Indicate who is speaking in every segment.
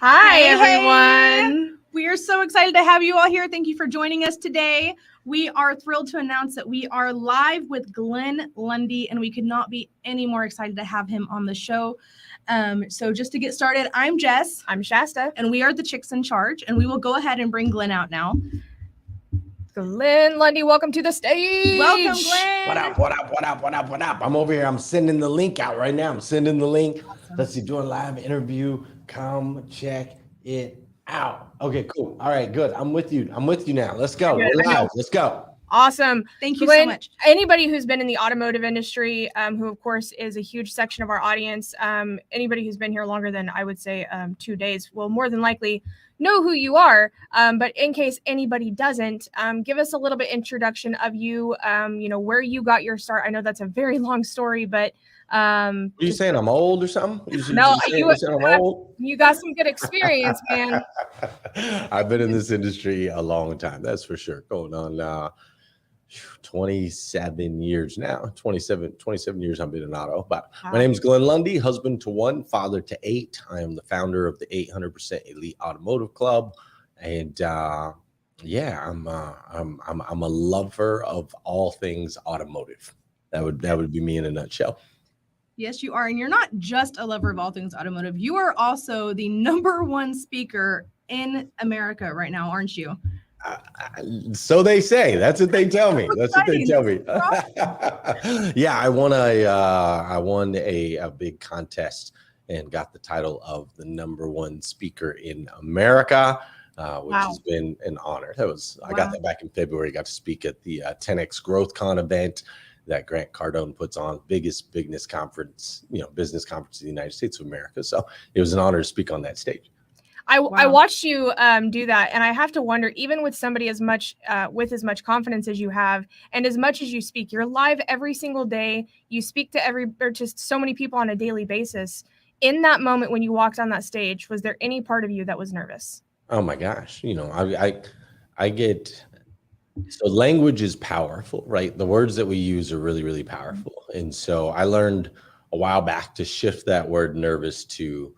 Speaker 1: Hi,
Speaker 2: Hey,
Speaker 1: everyone.
Speaker 2: We are so excited to have you all here. Thank you for joining us today. We are thrilled to announce that we are live with Glenn Lundy, and we could not be any more excited to have him on the show. So just to get started, I'm Jess.
Speaker 1: I'm Shasta.
Speaker 2: And we are the chicks in charge, and we will go ahead and bring Glenn out now.
Speaker 1: Glenn Lundy, welcome to the stage.
Speaker 2: Welcome, Glenn.
Speaker 3: What up, what up, what up, what up, what up? I'm over here. I'm sending the link out right now. I'm sending the link. Awesome. Let's see, doing live interview. Come check it out. Okay, cool. All right, good. I'm with you. I'm with you now. Let's go. We're live. Let's go.
Speaker 1: Awesome.
Speaker 2: Thank you
Speaker 1: Glenn,
Speaker 2: so much.
Speaker 1: Anybody who's been in the automotive industry, who of course is a huge section of our audience, anybody who's been here longer than I would say 2 days will more than likely know who you are. But in case anybody doesn't, give us a little bit introduction of you, where you got your start. I know that's a very long story, but
Speaker 3: are you saying I'm old or something?
Speaker 1: No,
Speaker 3: you
Speaker 1: got some good experience, man.
Speaker 3: I've been in this industry a long time, that's for sure. Going on 27 years now. 27 years I've been in auto. But my name is Glenn Lundy, husband to one, father to 8. I am the founder of the 800% Elite Automotive Club, and yeah, I'm a lover of all things automotive. That would be me in a nutshell.
Speaker 2: Yes, you are. And you're not just a lover of all things automotive. You are also the #1 speaker in America right now, aren't you?
Speaker 3: So they say. That's what they tell me. That's what they tell me. Yeah, I won a big contest and got the title of the #1 speaker in America, which has been an honor. I got that back in February. Got to speak at the 10X GrowthCon event that Grant Cardone puts on, biggest business conference in the United States of America. So it was an honor to speak on that stage.
Speaker 1: I watched you do that, and I have to wonder, even with somebody with as much confidence as you have, and as much as you speak, you're live every single day. You speak to just so many people on a daily basis. In that moment when you walked on that stage, was there any part of you that was nervous?
Speaker 3: Oh my gosh, I get. So language is powerful, right? The words that we use are really, really powerful. And so I learned a while back to shift that word nervous to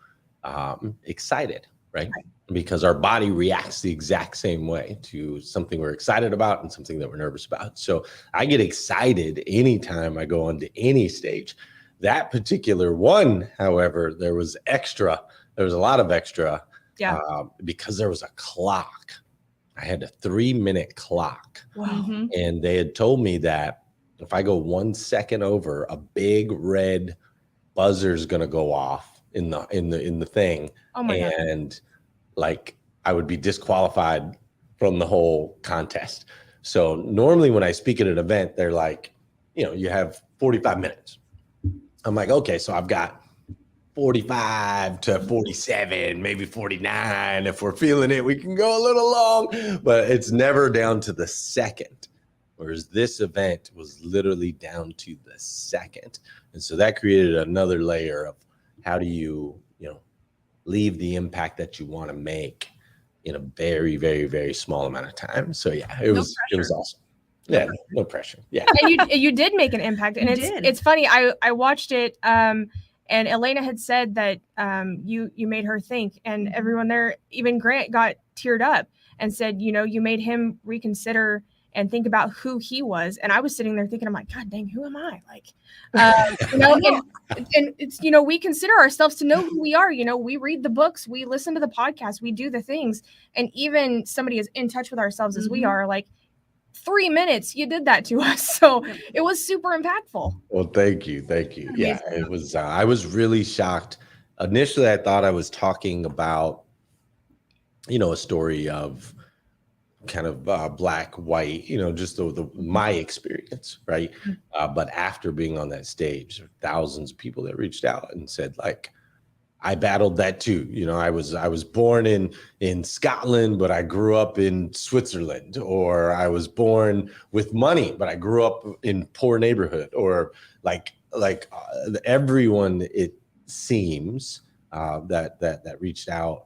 Speaker 3: excited, right? Because our body reacts the exact same way to something we're excited about and something that we're nervous about. So I get excited anytime I go onto any stage. That particular one, however, there was a lot of extra because there was a clock. I had a 3-minute clock.
Speaker 1: Wow.
Speaker 3: And they had told me that if I go 1 second over, a big red buzzer is going to go off in the thing.
Speaker 1: Oh my God.
Speaker 3: And like I would be disqualified from the whole contest. So normally when I speak at an event, they're like, you have 45 minutes. I'm like, okay, so I've got 45 to 47, maybe 49. If we're feeling it, we can go a little long, but it's never down to the second. Whereas this event was literally down to the second. And so that created another layer of how do you, leave the impact that you want to make in a very, very, very small amount of time. So yeah, it was awesome. Yeah, no pressure. Yeah.
Speaker 1: And you did make an impact. And it's funny. I watched it, and Elena had said that you made her think, and everyone there, even Grant, got teared up and said, you made him reconsider and think about who he was. And I was sitting there thinking, I'm like, God dang, who am I? Like, and it's, we consider ourselves to know who we are. We read the books, we listen to the podcast, we do the things. And even somebody as in touch with ourselves as we are, like, 3 minutes, you did that to us. So it was super impactful.
Speaker 3: Well, thank you. Yeah, it was, I was really shocked. Initially, I thought I was talking about, a story of kind of black, white, just my experience, right? But after being on that stage, there were thousands of people that reached out and said, like, I battled that too. I was born in Scotland, but I grew up in Switzerland, or I was born with money, but I grew up in poor neighborhood, or like everyone, it seems that reached out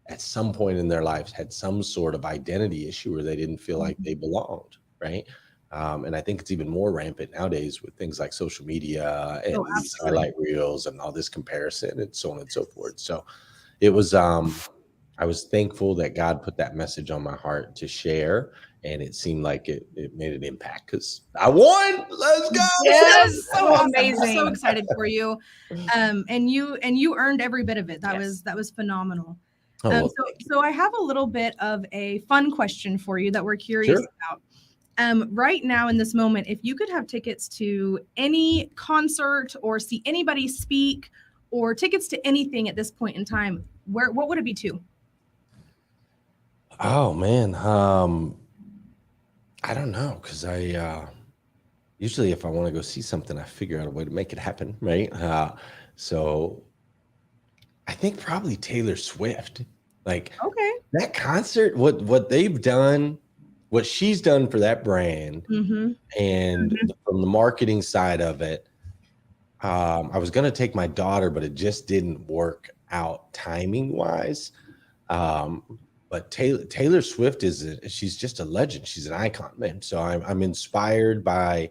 Speaker 3: at some point in their lives had some sort of identity issue where they didn't feel like they belonged, right? And I think it's even more rampant nowadays with things like social media and highlight reels and all this comparison and so on and so forth. So it was I was thankful that God put that message on my heart to share, and it seemed like it made an impact because I won. Let's go.
Speaker 1: Yes,
Speaker 2: So awesome. We're
Speaker 1: amazing.
Speaker 2: so excited for you. And you earned every bit of it. That
Speaker 1: Yes.
Speaker 2: was phenomenal.
Speaker 3: Oh, well,
Speaker 2: So I have a little bit of a fun question for you that we're curious
Speaker 3: Sure.
Speaker 2: about. Right now in this moment, if you could have tickets to any concert or see anybody speak or tickets to anything at this point in time, what would it be to?
Speaker 3: Oh man, I don't know because I usually if I want to go see something, I figure out a way to make it happen, right? So I think probably Taylor Swift, like
Speaker 2: Okay.
Speaker 3: that concert, what they've done, what she's done for that brand,
Speaker 2: Mm-hmm.
Speaker 3: and from the marketing side of it. I was gonna take my daughter, but it just didn't work out timing wise. But Taylor Swift she's just a legend. She's an icon, man. So I'm inspired by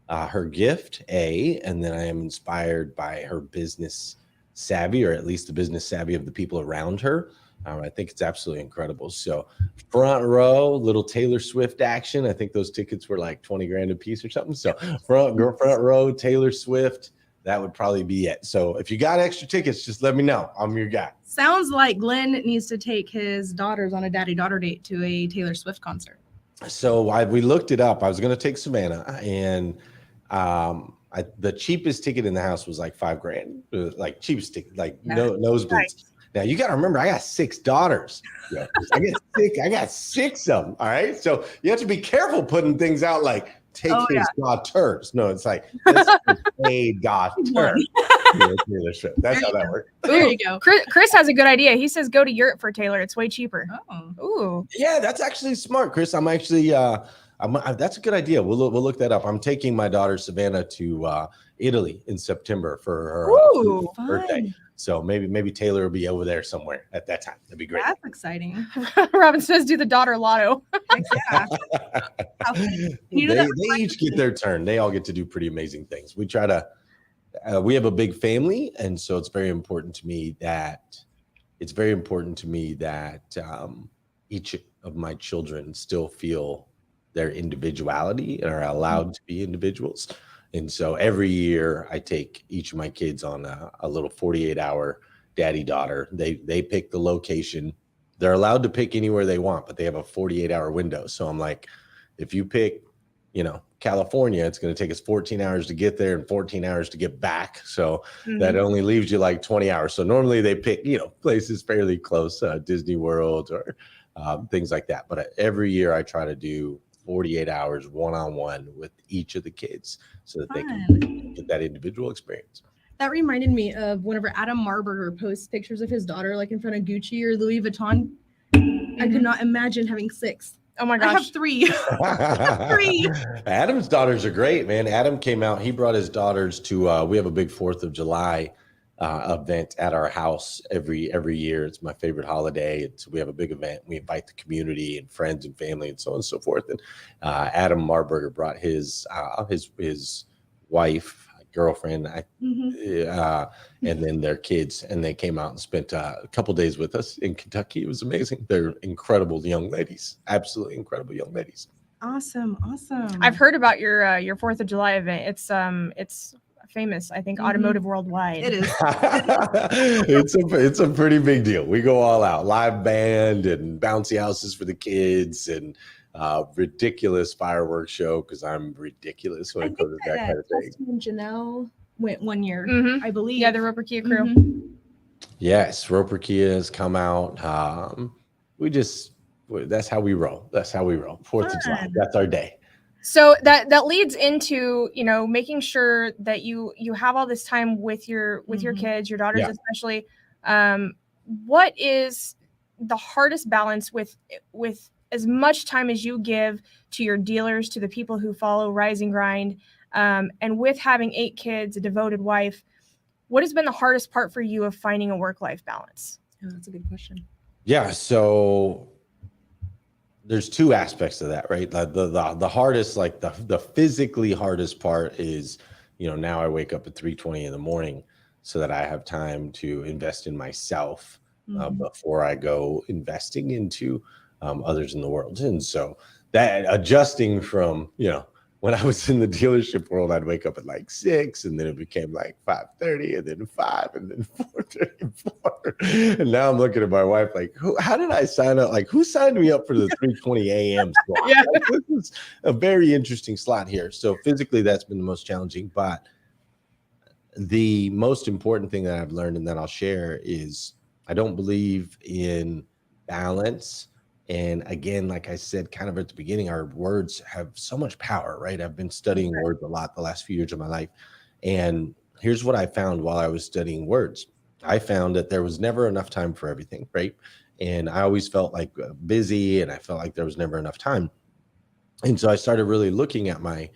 Speaker 3: her gift, and then I am inspired by her business savvy, or at least the business savvy of the people around her. I think it's absolutely incredible. So front row, little Taylor Swift action. I think those tickets were like 20 grand a piece or something. So front row, Taylor Swift. That would probably be it. So if you got extra tickets, just let me know. I'm your guy.
Speaker 2: Sounds like Glenn needs to take his daughters on a daddy-daughter date to a Taylor Swift concert.
Speaker 3: So we looked it up. I was going to take Savannah, and the cheapest ticket in the house was like $5 grand, like cheapest ticket, like nosebleeds. Right. Now you got to remember, I got 6 daughters. Yeah, I got 6 of them. All right, so you have to be careful putting things out like take his daughters. No, it's like a daughter. That's how that works.
Speaker 2: There you go.
Speaker 1: Chris has a good idea. He says go to Europe for Taylor. It's way cheaper.
Speaker 2: Oh.
Speaker 1: Ooh.
Speaker 3: Yeah, that's actually smart, Chris. I'm actually that's a good idea. We'll look that up. I'm taking my daughter Savannah to Italy in September for her birthday. So maybe Taylor will be over there somewhere at that time. That'd be great.
Speaker 2: That's exciting.
Speaker 1: Robin says do the daughter lotto.
Speaker 2: Yeah.
Speaker 3: They each get their turn. They all get to do pretty amazing things. We try to we have a big family, and so it's very important to me that each of my children still feel their individuality and are allowed to be individuals. And so every year I take each of my kids on a little 48-hour daddy-daughter. They pick the location. They're allowed to pick anywhere they want, but they have a 48-hour window. So I'm like, if you pick, California, it's going to take us 14 hours to get there and 14 hours to get back. So that only leaves you like 20 hours. So normally they pick, places fairly close, Disney World or things like that. But every year I try to do 48 hours one-on-one with each of the kids so that they can get that individual experience.
Speaker 2: That reminded me of whenever Adam Marburger posts pictures of his daughter like in front of Gucci or Louis Vuitton. I could not imagine having 6.
Speaker 1: Oh my gosh.
Speaker 2: I have 3. 3.
Speaker 3: Adam's daughters are great, man. Adam came out. He brought his daughters to we have a big 4th of July event at our house every year. It's my favorite holiday. We have a big event. We invite the community and friends and family and so on and so forth. And Adam Marburger brought his wife, girlfriend, and then their kids, and they came out and spent a couple days with us in Kentucky. It was amazing. They're incredible young ladies, absolutely incredible young ladies.
Speaker 2: Awesome.
Speaker 1: I've heard about your 4th of July event. It's famous, I think, automotive worldwide.
Speaker 2: It is.
Speaker 3: It's a pretty big deal. We go all out, live band and bouncy houses for the kids and ridiculous fireworks show because I'm ridiculous when it comes to that kind of thing.
Speaker 2: And Janelle went one year, I believe.
Speaker 1: Yeah, the Roper Kia crew.
Speaker 3: Yes, Roper Kia has come out. That's how we roll. 4th of July. That's our day.
Speaker 1: So that leads into, making sure that you have all this time with your kids, your daughters especially. What is the hardest balance with as much time as you give to your dealers, to the people who follow Rise and Grind, and with having 8 kids, a devoted wife? What has been the hardest part for you of finding a work-life balance?
Speaker 2: Oh, that's a good question.
Speaker 3: Yeah, so there's 2 aspects to that, right? The hardest, like the physically hardest part is, now I wake up at 3:20 in the morning so that I have time to invest in myself before I go investing into others in the world. And so that adjusting from, when I was in the dealership world, I'd wake up at like 6, and then it became like 5:30, and then 5, and then 4:34. And now I'm looking at my wife like, how did I sign up? Like, who signed me up for the 3:20 a.m. slot?
Speaker 1: Yeah.
Speaker 3: Like, this is a very interesting slot here. So physically, that's been the most challenging. But the most important thing that I've learned and that I'll share is I don't believe in balance. And again, like I said, kind of at the beginning, our words have so much power, right? I've been studying words a lot the last few years of my life. And here's what I found while I was studying words. I found that there was never enough time for everything, right? And I always felt like busy, and I felt like there was never enough time. And so I started really looking at my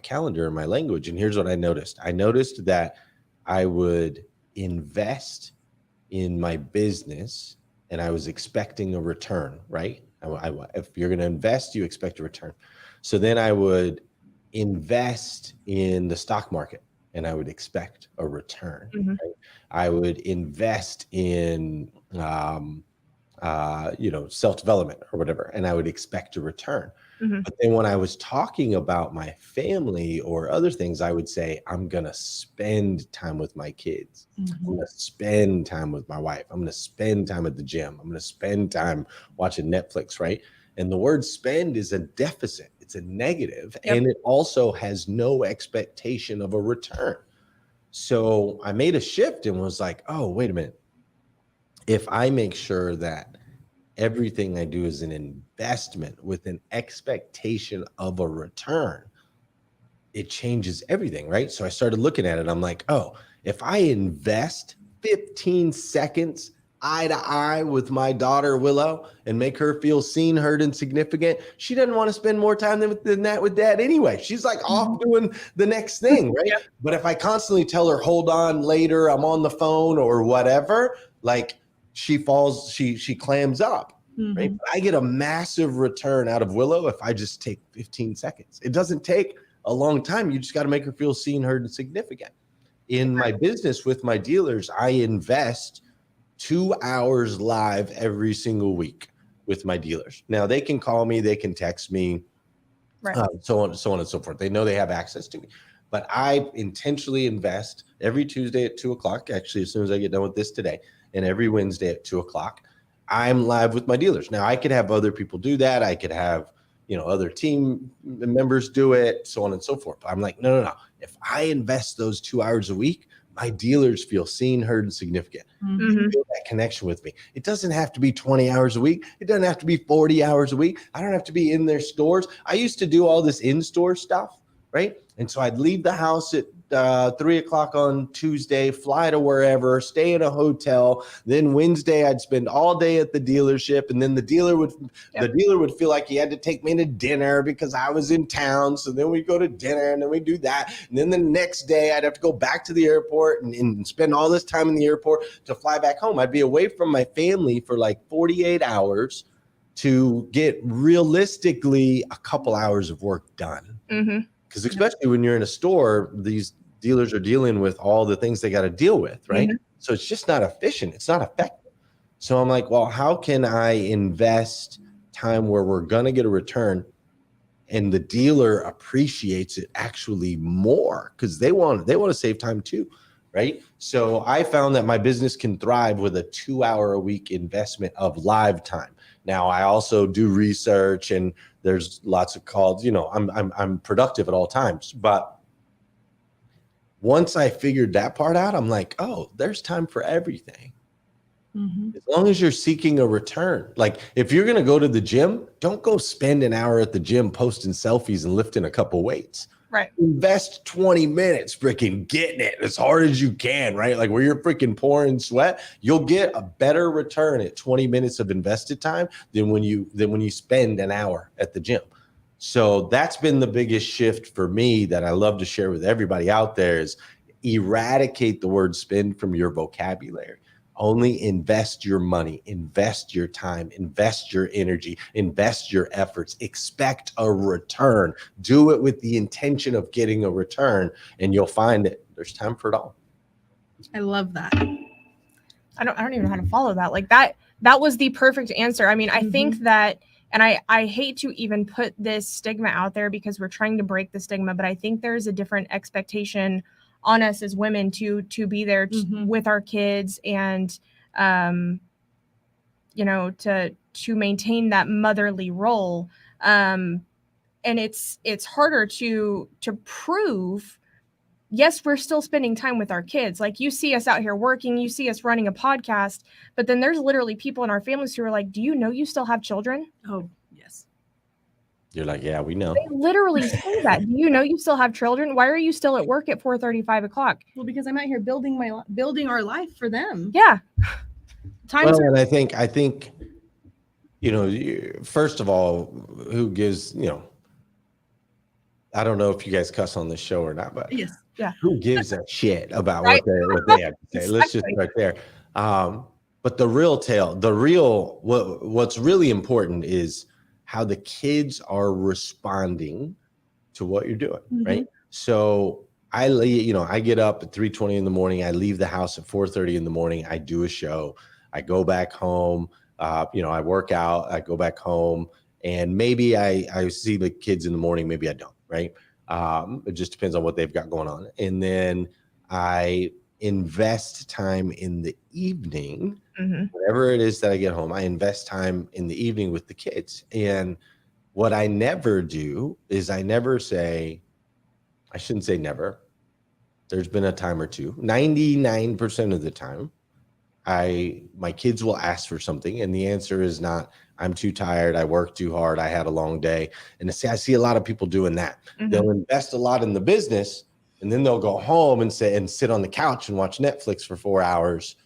Speaker 3: calendar and my language. And here's what I noticed. I noticed that I would invest in my business, and I was expecting a return, right? If you're going to invest, you expect a return. So then I would invest in the stock market, and I would expect a return.
Speaker 1: Mm-hmm.
Speaker 3: Right? I would invest in, self-development or whatever, and I would expect a return.
Speaker 1: Mm-hmm.
Speaker 3: But then when I was talking about my family or other things, I would say, I'm going to spend time with my kids.
Speaker 2: Mm-hmm.
Speaker 3: I'm going to spend time with my wife. I'm going to spend time at the gym. I'm going to spend time watching Netflix, right? And the word spend is a deficit. It's a negative.
Speaker 1: Yep.
Speaker 3: And it also has no expectation of a return. So I made a shift and was like, oh, wait a minute. If I make sure that everything I do is an investment with an expectation of a return, it changes everything, right? So I started looking at it. I'm like, oh, if I invest 15 seconds eye to eye with my daughter, Willow, and make her feel seen, heard, and significant, she doesn't want to spend more time than that with dad anyway. She's like off doing the next thing, right?
Speaker 1: Yep.
Speaker 3: But if I constantly tell her, hold on, later, I'm on the phone or whatever, like she clams up.
Speaker 2: Mm-hmm.
Speaker 3: Right? But I get a massive return out of Willow if I just take 15 seconds. It doesn't take a long time. You just got to make her feel seen, heard, and significant. In my business with my dealers, I invest 2 hours live every single week with my dealers. Now they can call me, they can text me,
Speaker 1: Right.
Speaker 3: so on and so forth. They know they have access to me. But I intentionally invest every Tuesday at 2:00, actually, as soon as I get done with this today, and every Wednesday at 2:00. I'm live with my dealers. Now I could have other people do that. I could have, other team members do it, so on and so forth. But I'm like, no. If I invest those 2 hours a week, my dealers feel seen, heard, and significant.
Speaker 2: Mm-hmm.
Speaker 3: They feel that connection with me. It doesn't have to be 20 hours a week. It doesn't have to be 40 hours a week. I don't have to be in their stores. I used to do all this in-store stuff, right? And so I'd leave the house at 3:00 on Tuesday, fly to wherever, stay in a hotel. Then Wednesday, I'd spend all day at the dealership, and then the dealer would feel like he had to take me to dinner because I was in town. So then we go to dinner, and then we do that. And then the next day, I'd have to go back to the airport and spend all this time in the airport to fly back home. I'd be away from my family for like 48 hours to get realistically a couple hours of work done.
Speaker 1: Mm-hmm.
Speaker 3: Because especially when you're in a store, these dealers are dealing with all the things they got to deal with, right?
Speaker 1: Mm-hmm.
Speaker 3: So it's just not efficient. It's not effective. So I'm like, well, how can I invest time where we're going to get a return and the dealer appreciates it actually more because they want to save time too, right? So I found that my business can thrive with a 2 hour a week investment of live time. Now I also do research and there's lots of calls, I'm productive at all times, but once I figured that part out, I'm like, oh, there's time for everything.
Speaker 2: Mm-hmm.
Speaker 3: As long as you're seeking a return. Like if you're going to go to the gym, don't go spend an hour at the gym posting selfies and lifting a couple weights.
Speaker 1: Right.
Speaker 3: Invest 20 minutes freaking getting it as hard as you can, right? Like where you're freaking pouring sweat, you'll get a better return at 20 minutes of invested time than when you spend an hour at the gym. So that's been the biggest shift for me that I love to share with everybody out there is eradicate the word spend from your vocabulary. Only invest your money, invest your time, invest your energy, invest your efforts, expect a return. Do it with the intention of getting a return, and you'll find that there's time for it all.
Speaker 2: I love that.
Speaker 1: I don't even know how to follow that. Like that was the perfect answer. I mean, I think that, and I hate to even put this stigma out there because we're trying to break the stigma, but I think there's a different expectation on us as women to be there with our kids and, you know, to maintain that motherly role. And it's harder to prove. Yes, we're still spending time with our kids. Like you see us out here working, you see us running a podcast, but then there's literally people in our families who are like, do you know you still have children?
Speaker 2: Oh, yes.
Speaker 3: You're like, yeah, we know.
Speaker 1: They literally say that. Do you know you still have children? Why are you still at work at 4:30, 5 o'clock?
Speaker 2: Well, because I'm out here building our life for them.
Speaker 1: Yeah.
Speaker 3: And I think, you know, first of all, who gives, you know, I don't know if you guys cuss on this show or not, but
Speaker 2: yes.
Speaker 1: Yeah.
Speaker 3: Who gives a shit about
Speaker 1: Right.
Speaker 3: what they have to say? Exactly. Let's just start there. But what's really important is how the kids are responding to what you're doing, right? So I get up at 3:20 in the morning. I leave the house at 4:30 in the morning. I do a show. I go back home. I work out. I go back home, and maybe I see the kids in the morning. Maybe I don't, right? It just depends on what they've got going on. And then I invest time in the evening, whatever it is that I get home, I invest time in the evening with the kids. And what I never do is I shouldn't say never. There's been a time or two, 99% of the time, my kids will ask for something. And the answer is not, I'm too tired. I worked too hard. I had a long day. And I see a lot of people doing that. They'll invest a lot in the business and then they'll go home and sit on the couch and watch Netflix for 4 hours.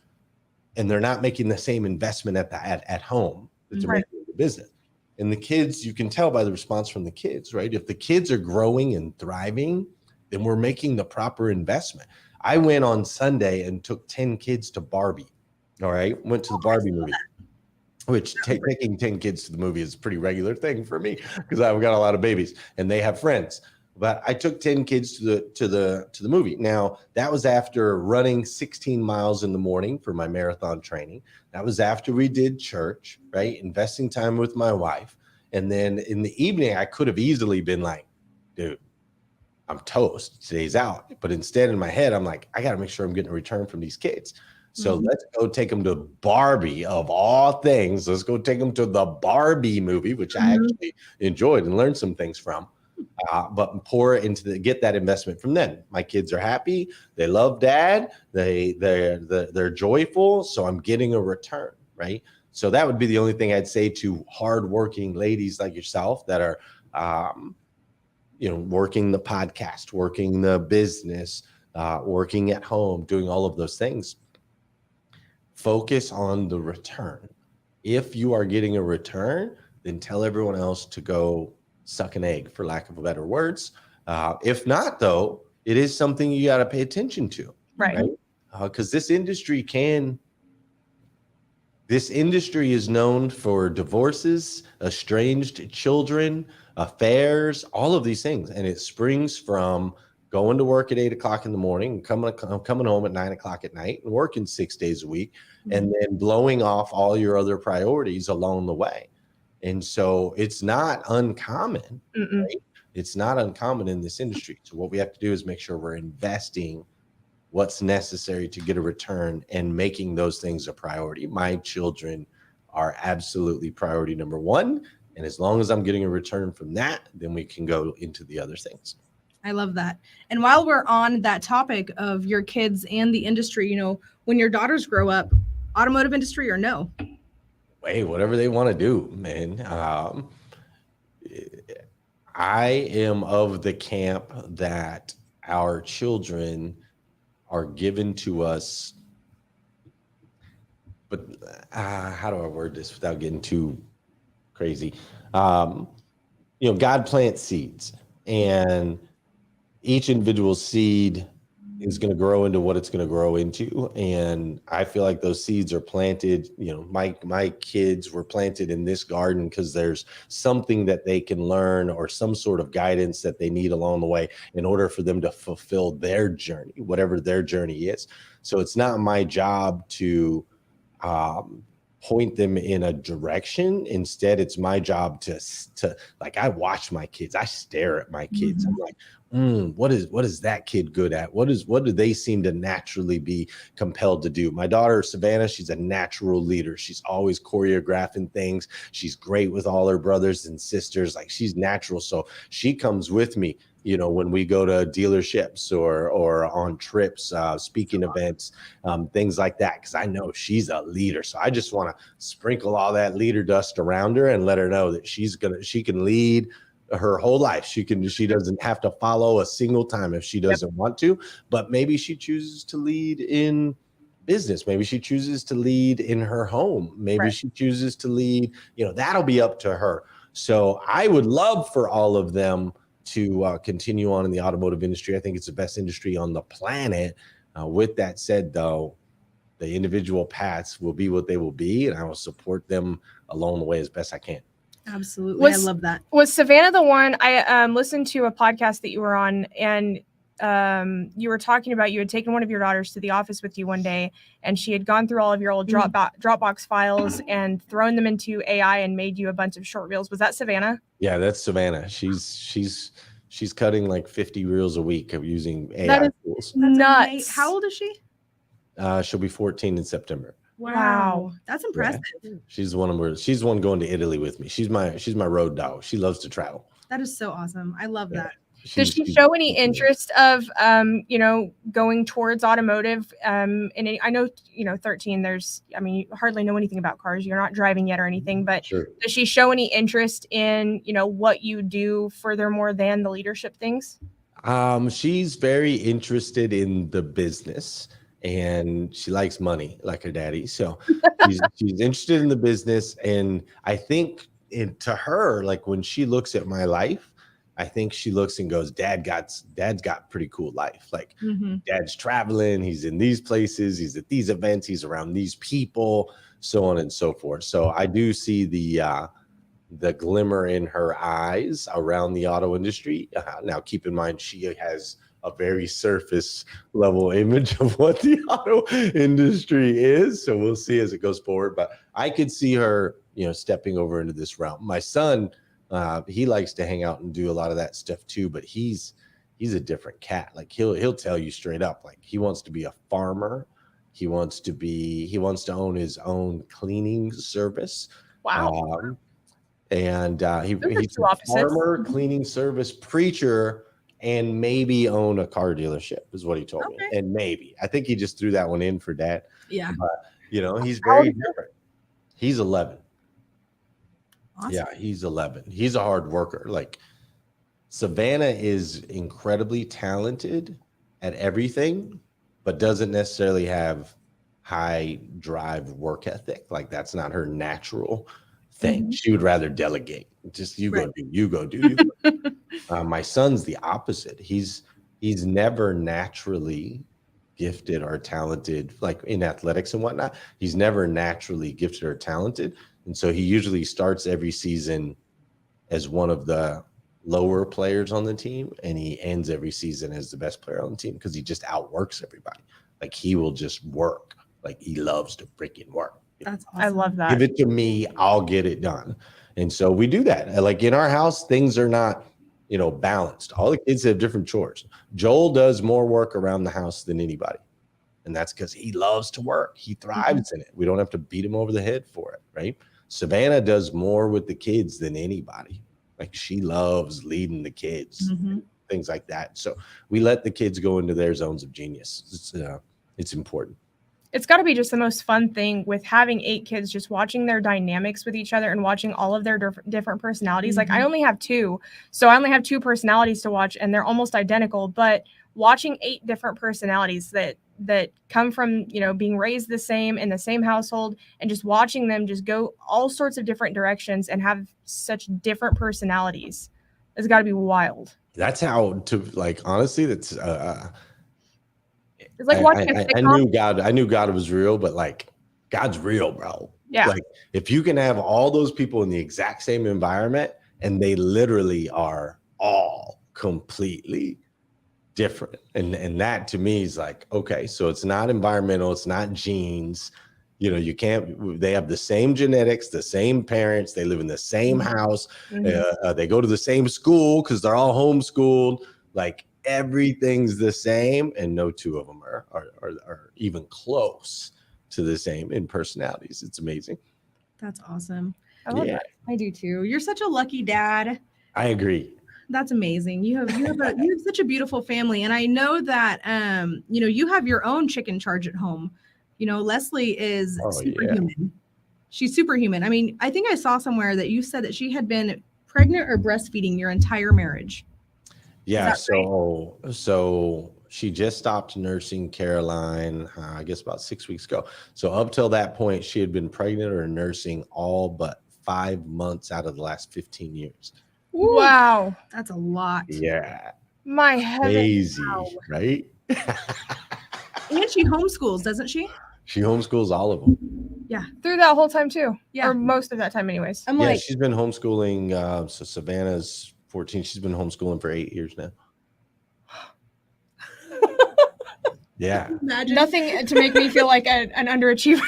Speaker 3: And they're not making the same investment at home that they're making in the business. And the kids, you can tell by the response from the kids, right? If the kids are growing and thriving, then we're making the proper investment. I went on Sunday and took 10 kids to Barbie. All right. Went to the Barbie movie, which taking 10 kids to the movie is a pretty regular thing for me because I've got a lot of babies and they have friends. But I took 10 kids to the movie. Now, that was after running 16 miles in the morning for my marathon training. That was after we did church, right? Investing time with my wife. And then in the evening, I could have easily been like, dude, I'm toast. Today's out. But instead, in my head, I'm like, I got to make sure I'm getting a return from these kids. So let's go take them to Barbie of all things. Let's go take them to the Barbie movie, which I actually enjoyed and learned some things from. But get that investment from them. My kids are happy. They love dad. They're joyful. So I'm getting a return, right? So that would be the only thing I'd say to hardworking ladies like yourself that are, working the podcast, working the business, working at home, doing all of those things. Focus on the return. If you are getting a return, then tell everyone else to go suck an egg, for lack of better words. If not, though, it is something you got to pay attention to, right? Because this industry is known for divorces, estranged children, affairs, all of these things, and it springs from going to work at 8 o'clock in the morning, coming home at 9 o'clock at night, and working 6 days a week, and then blowing off all your other priorities along the way. And so it's not uncommon, right? It's not uncommon in this industry. So what we have to do is make sure we're investing what's necessary to get a return and making those things a priority. My children are absolutely priority number one. And as long as I'm getting a return from that, then we can go into the other things.
Speaker 2: I love that. And while we're on that topic of your kids and the industry, when your daughters grow up, automotive industry or no?
Speaker 3: Hey, whatever they want to do, man. I am of the camp that our children are given to us, but how do I word this without getting too crazy? God plants seeds, and each individual seed is going to grow into what it's going to grow into. And I feel like those seeds are planted, my kids were planted in this garden because there's something that they can learn or some sort of guidance that they need along the way in order for them to fulfill their journey, whatever their journey is. So it's not my job to point them in a direction. Instead, it's my job to like, I watch my kids. I stare at my kids. I'm like, what is that kid good at? What do they seem to naturally be compelled to do? My daughter, Savannah, she's a natural leader. She's always choreographing things. She's great with all her brothers and sisters. Like, she's natural. So she comes with me, you know, when we go to dealerships or on trips, speaking events, things like that, because I know she's a leader. So I just want to sprinkle all that leader dust around her and let her know that she can lead her whole life. She doesn't have to follow a single time if she doesn't want to, but maybe she chooses to lead in business. Maybe she chooses to lead in her home. Maybe she chooses to lead, you know, that'll be up to her. So I would love for all of them to continue on in the automotive industry. I think it's the best industry on the planet. With that said, though, the individual paths will be what they will be, and I will support them along the way as best I can.
Speaker 2: Absolutely. I love that.
Speaker 1: Was Savannah the one? I listened to a podcast that you were on, and you were talking about you had taken one of your daughters to the office with you one day, and she had gone through all of your old Dropbox files and thrown them into AI and made you a bunch of short reels. Was that Savannah? Yeah,
Speaker 3: that's Savannah. She's cutting like 50 reels a week of using AI tools.
Speaker 2: Nuts. How old is she?
Speaker 3: She'll be 14 in September.
Speaker 2: Wow. That's impressive.
Speaker 3: Yeah. She's the one going to Italy with me. She's my road dog. She loves to travel.
Speaker 2: That is so awesome. I love that.
Speaker 1: Does she show any interest of, going towards automotive? And I know, 13, you hardly know anything about cars. You're not driving yet or anything, but does she show any interest in, what you do furthermore than the leadership things?
Speaker 3: She's very interested in the business, and she likes money like her daddy. So she's interested in the business. And I think to her, like, when she looks at my life, I think she looks and goes, Dad's got pretty cool life. Like, Dad's traveling, he's in these places, he's at these events, he's around these people, so on and so forth. So I do see the glimmer in her eyes around the auto industry. Now, keep in mind, she has a very surface level image of what the auto industry is. So we'll see as it goes forward. But I could see her, stepping over into this realm. My son, he likes to hang out and do a lot of that stuff too, but he's a different cat. Like, he'll tell you straight up, like, he wants to be a farmer. He wants to own his own cleaning service.
Speaker 1: Wow.
Speaker 3: He's a farmer, cleaning service, preacher, and maybe own a car dealership is what he told me. And maybe, I think he just threw that one in for Dad.
Speaker 2: Yeah.
Speaker 3: But he's very different. He's 11.
Speaker 2: Awesome.
Speaker 3: Yeah, he's 11. He's a hard worker. Like, Savannah is incredibly talented at everything, but doesn't necessarily have high drive work ethic. Like, that's not her natural thing. She would rather delegate. Just you go do. My son's the opposite. He's never naturally gifted or talented, like in athletics and whatnot. He's never naturally gifted or talented. And so he usually starts every season as one of the lower players on the team, and he ends every season as the best player on the team because he just outworks everybody. Like, he will just work. Like, he loves to freaking work.
Speaker 2: That's awesome.
Speaker 1: I love that.
Speaker 3: Give it to me, I'll get it done. And so we do that. Like, in our house, things are not, balanced. All the kids have different chores. Joel does more work around the house than anybody. And that's because he loves to work. He thrives in it. We don't have to beat him over the head for it, right? Savannah does more with the kids than anybody. Like, she loves leading the kids, things like that. So we let the kids go into their zones of genius. It's important.
Speaker 1: It's got to be just the most fun thing with having 8 kids, just watching their dynamics with each other and watching all of their different personalities. Like, I only have 2, so I only have 2 personalities to watch, and they're almost identical. But watching 8 different personalities that come from, being raised the same in the same household, and just watching them just go all sorts of different directions and have such different personalities, it's got to be wild.
Speaker 3: That's how honestly, that's
Speaker 1: it's like watching
Speaker 3: I knew God was real, but like, God's real, bro.
Speaker 1: Yeah.
Speaker 3: Like, if you can have all those people in the exact same environment and they literally are all completely different. And that to me is like, okay, so it's not environmental, it's not genes, You know, you can't, they have the same genetics, the same parents, they live in the same house, they go to the same school because they're all homeschooled. Like everything's the same, and no two of them are even close to the same in personalities. It's amazing.
Speaker 2: That's awesome.
Speaker 1: I love that.
Speaker 2: I do too. You're such a lucky dad.
Speaker 3: I agree.
Speaker 2: That's amazing. You have such a beautiful family. And I know that, you know, you have your own chicken charge at home. You know, Leslie is superhuman. She's superhuman. I mean, I think I saw somewhere that you said that she had been pregnant or breastfeeding your entire marriage.
Speaker 3: Yeah. So she just stopped nursing Caroline, I guess about 6 weeks ago. So up till that point, she had been pregnant or nursing all but 5 months out of the last 15 years.
Speaker 1: Wow.
Speaker 2: That's a lot.
Speaker 3: Yeah.
Speaker 1: My heaven.
Speaker 3: Crazy, right?
Speaker 2: And she homeschools, doesn't she?
Speaker 3: She homeschools all of them.
Speaker 2: Yeah.
Speaker 1: Through that whole time too.
Speaker 2: Yeah.
Speaker 1: Or most of that time anyways.
Speaker 2: I'm
Speaker 3: Yeah,
Speaker 2: like,
Speaker 3: she's been homeschooling. So Savannah's 14. She's been homeschooling for 8 years now. Yeah.
Speaker 2: imagine.
Speaker 1: Nothing to make me feel like an underachiever.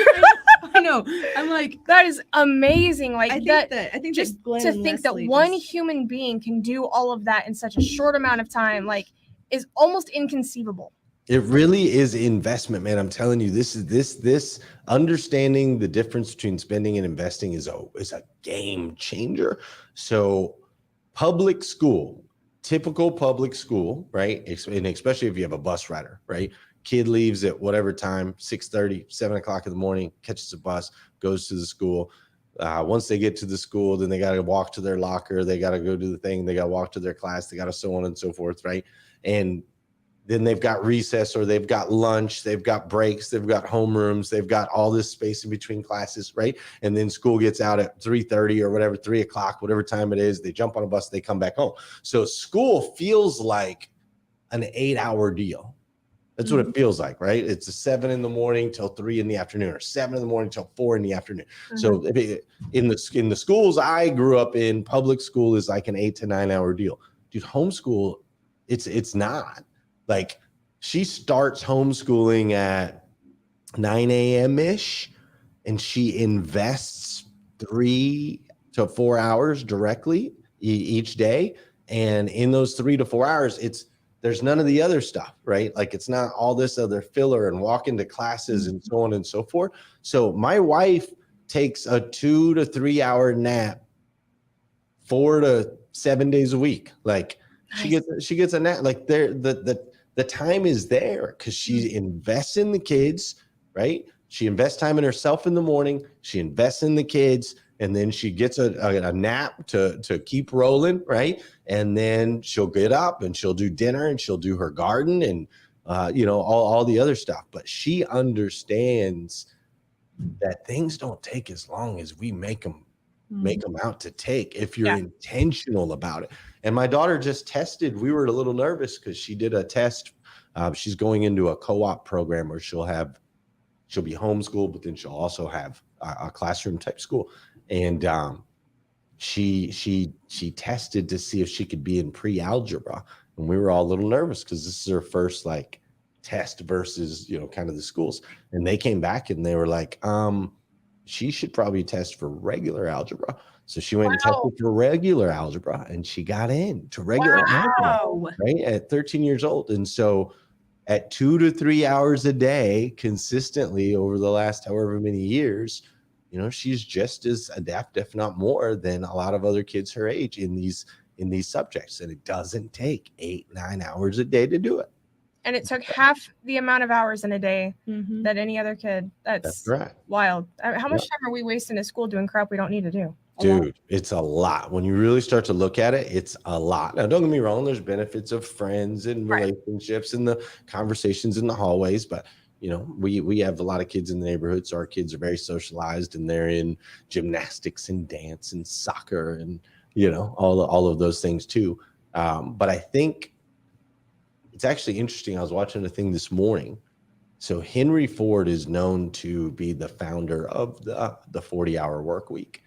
Speaker 2: I know. I'm like,
Speaker 1: That is amazing. Like
Speaker 2: I think
Speaker 1: that.
Speaker 2: that
Speaker 1: Just
Speaker 2: Glenn
Speaker 1: to
Speaker 2: and
Speaker 1: think that
Speaker 2: Leslie
Speaker 1: one
Speaker 2: just-
Speaker 1: human being can do all of that in such a short amount of time, like, is almost inconceivable.
Speaker 3: It really is investment, man. I'm telling you, this understanding the difference between spending and investing is a game changer. So public school, typical public school, right? And especially if you have a bus rider, right? Kid leaves at whatever time, 6:30, 7 o'clock in the morning, catches a bus, goes to the school. Once they get to the school, then they got to walk to their locker. They got to go do the thing. They got to walk to their class. They got to so on and so forth, right? And then they've got recess, or they've got lunch, they've got breaks, they've got homerooms, they've got all this space in between classes, right? And then school gets out at 3:30 or whatever, 3 o'clock, whatever time it is. They jump on a bus, they come back home. So school feels like an 8-hour deal. That's what it feels like, right? It's a 7 in the morning till 3 in the afternoon, or 7 in the morning till 4 in the afternoon. So in the schools I grew up in, public school is like an 8 to 9 hour deal. Dude, homeschool, it's not. Like, she starts homeschooling at 9 a.m. ish, and she invests 3 to 4 hours directly each day. And in those 3 to 4 hours, there's none of the other stuff, right? Like, it's not all this other filler and walk into classes and so on and so forth. So my wife takes a 2 to 3 hour nap 4 to 7 days a week. Like, nice. she gets a nap. Like, the time is there because she invests in the kids, right? She invests time in herself in the morning. She invests in the kids, and then she gets a nap to keep rolling, right? And then she'll get up and she'll do dinner and she'll do her garden and all the other stuff. But she understands that things don't take as long as we make them out to take if you're intentional about it. And my daughter just tested. We were a little nervous because she did a test. She's going into a co-op program where she'll be homeschooled, but then she'll also have a classroom type school. And she tested to see if she could be in pre-algebra. And we were all a little nervous because this is her first like test versus, kind of the schools. And they came back and they were like, she should probably test for regular algebra. So she went and tested for regular algebra, and she got into regular algebra, right, at 13 years old. And so at 2 to 3 hours a day consistently over the last however many years, she's just as adept, if not more, than a lot of other kids her age in these subjects. And it doesn't take 8-9 hours a day to do it.
Speaker 1: And it took half the amount of hours in a day that any other kid. That's
Speaker 3: right.
Speaker 1: Wild. How much time are we wasting at school doing crap we don't need to do?
Speaker 3: Dude, it's a lot. When you really start to look at it, it's a lot. Now, don't get me wrong. There's benefits of friends and relationships and the conversations in the hallways. But, we have a lot of kids in the neighborhood. So our kids are very socialized, and they're in gymnastics and dance and soccer and, all of those things too. But I think it's actually interesting. I was watching a thing this morning. So Henry Ford is known to be the founder of the 40-hour work week.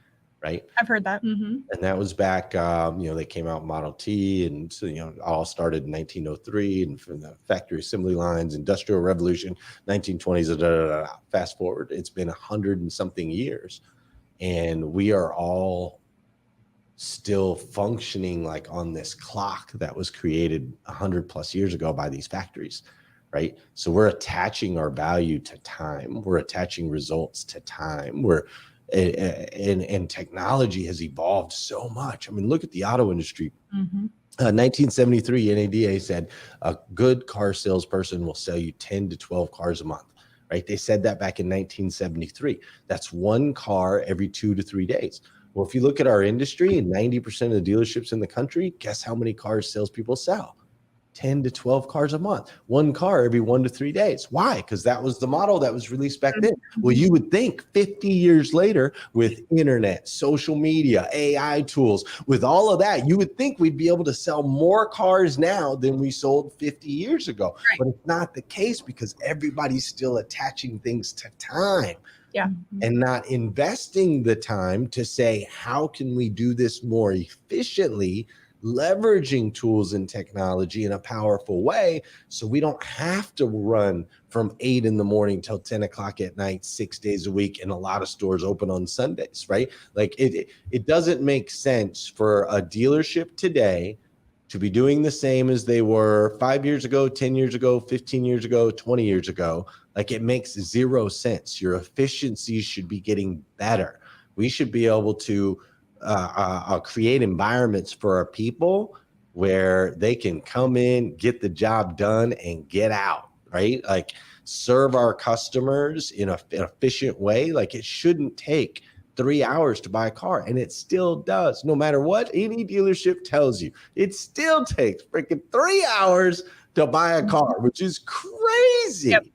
Speaker 3: right?
Speaker 1: I've heard that.
Speaker 2: Mm-hmm.
Speaker 3: And that was back, they came out Model T, and so, all started in 1903, and from the factory assembly lines, Industrial Revolution, 1920s, fast forward, it's been 100 and something years. And we are all still functioning like on this clock that was created 100 plus years ago by these factories, right? So we're attaching our value to time. We're attaching results to time. And technology has evolved so much. I mean, look at the auto industry.
Speaker 2: Mm-hmm.
Speaker 3: 1973, NADA said a good car salesperson will sell you 10 to 12 cars a month, right? They said that back in 1973. That's one car every 2 to 3 days. Well, if you look at our industry and 90% of the dealerships in the country, guess how many cars salespeople sell? 10 to 12 cars a month, one car every 1 to 3 days. Why? Because that was the model that was released back then. Well, you would think 50 years later, with internet, social media, AI tools, with all of that, you would think we'd be able to sell more cars now than we sold 50 years ago.
Speaker 2: Right.
Speaker 3: But it's not the case, because everybody's still attaching things to time.
Speaker 1: Yeah.
Speaker 3: And not investing the time to say, how can we do this more efficiently, leveraging tools and technology in a powerful way, so we don't have to run from 8 in the morning till 10 o'clock at night, 6 days a week, and a lot of stores open on Sundays, right? Like it doesn't make sense for a dealership today to be doing the same as they were 5 years ago, 10 years ago, 15 years ago, 20 years ago. Like, it makes zero sense. Your efficiency should be getting better. We should be able to create environments for our people where they can come in, get the job done, and get out, right? Like, serve our customers in an efficient way. Like, it shouldn't take 3 hours to buy a car, and it still does. No matter what any dealership tells you, it still takes freaking 3 hours to buy a car, which is crazy.
Speaker 1: Yep.